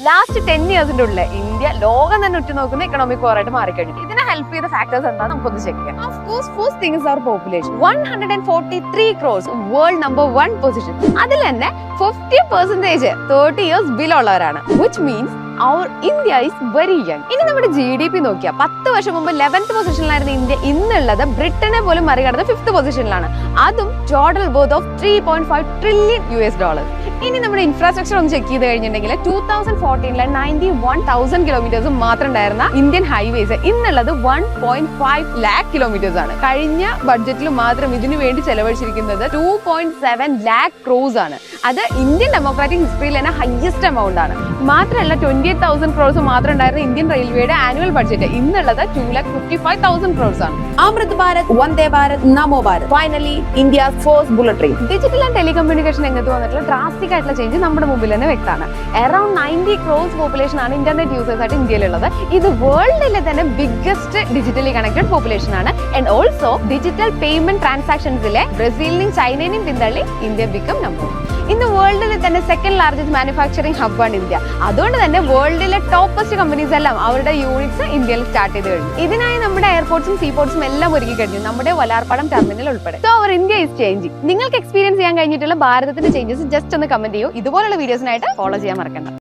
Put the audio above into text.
Last 10 ഇയേഴ്സിന്റെ ഉള്ളിൽ India ലോകം തന്നെ ഉറ്റുനോക്കുന്ന എക്കണോമിക് പവർ ആയിട്ട് മാറിക്കഴിഞ്ഞു. ഇതിനെ ഹെൽപ്പ് ചെയ്ത ഫാക്ടേഴ്സ് എന്താ നമുക്കൊന്ന് ചെക്ക് ചെയ്യാം. Of course first thing is our population. 143 crores, world number 1 position. അതിൽ തന്നെ 50% 30 years ബിലോ ഉള്ളവരാണ്, which means our India is very young. ഇനി നമ്മുടെ GDP നോക്കിയാൽ 10 വർഷം മുമ്പ് 11th പൊസിഷനിലായിരുന്ന ഇന്ത്യ ഇന്നുള്ളത് ബ്രിട്ടനെ പോലും മറികടന്ന് 5th പൊസിഷനിലാണ്. അതും ടോട്ടൽ വർത്ത് ഓഫ് $3.5 trillion. ഇനി നമ്മുടെ ഇൻഫ്രാസ്ട്രക്ചർ ഒന്ന് ചെക്ക് ചെയ്ത് കഴിഞ്ഞിട്ടുണ്ടെങ്കിൽ 2014 91,000 കിലോമീറ്റേഴ്സ് മാത്രം ഉണ്ടായിരുന്ന ഇന്ത്യൻ ഹൈവേസ് ഇന്നുള്ളത് 1.5 lakh കിലോമീറ്റേഴ്സ് ആണ്. കഴിഞ്ഞ ബഡ്ജറ്റിൽ മാത്രം ഇതിനു വേണ്ടി ചെലവഴിച്ചിരിക്കുന്നത് 2.7 lakh crores ആണ്. അത് ഇന്ത്യൻ ഡെമോക്രാറ്റിക് ഹിസ്റ്ററിയിൽ തന്നെ ഹയസ്റ്റ് എമൗണ്ട് ആണ്. മാത്രമല്ല 28,000 crores മാത്രം ഉണ്ടായിരുന്ന ഇന്ത്യൻ റെയിൽവേയുടെ ആനുവൽ ബഡ്ജറ്റ് ഇന്നുള്ളത് 2,55,000 crores ആണ്. Amrit Bharat, Vande Bharat, Namo Bharat, finally India first bullet train. Digital and telecommunication രംഗത്ത് വന്നിട്ടുള്ള ഡ്രാസ്റ്റിക് ആയിട്ടുള്ള ചേഞ്ച് നമ്മുടെ മുമ്പിൽ തന്നെ വ്യക്തമാണ്. അറൌണ്ട് 90 crores പോപ്പുലേഷൻ ആണ് ഇന്റർനെറ്റ് യൂസേഴ്സ് ആയിട്ട് ഇന്ത്യയിലുള്ളത്. ഇത് വേൾഡിലെ തന്നെ ബിഗ്ഗസ്റ്റ് ഡിജിറ്റലി കണക്റ്റഡ് പോപ്പുലേഷൻ ആണ്. ആൻഡ് ഓൾസോ ഡിജിറ്റൽ പേയ്മെന്റ് ട്രാൻസാക്ഷൻസിലെ ബ്രസീലിനെയും ചൈനയെയും പിന്തള്ളി ഇന്ത്യ ബിക്കം നമ്പർ. ഇന്ന് വേൾഡിലെ തന്നെ സെക്കൻഡ് ലാർജസ്റ്റ് മാനുഫാക്ചറിംഗ് ഹബ്ബാണ് ഇന്ത്യ. അതുകൊണ്ട് തന്നെ വേൾഡിലെ ടോപ്പസ്റ്റ് കമ്പനീസ് എല്ലാം അവരുടെ യൂണിറ്റ്സ് ഇന്ത്യയിൽ സ്റ്റാർട്ട് ചെയ്ത് കഴിഞ്ഞു. ഇതിനായി നമ്മുടെ എയർപോർട്ട്സും സീപോർട്ട്സും എല്ലാം ഒരുക്കി കഴിഞ്ഞു, നമ്മുടെ വലാർപ്പാടം ടെർമിനൽ ഉൾപ്പെടെ. So our India is changing. നിങ്ങൾക്ക് എക്സ്പീരിയൻസ് ചെയ്യാൻ കഴിഞ്ഞിട്ടുള്ള ഭാരതത്തിന്റെ ചേഞ്ചസ് ജസ്റ്റ് ഒന്ന് കമന്റ് ചെയ്യൂ. ഇതുപോലുള്ള വീഡിയോസിനായിട്ട് ഫോളോ ചെയ്യാൻ മറക്കണ്ട.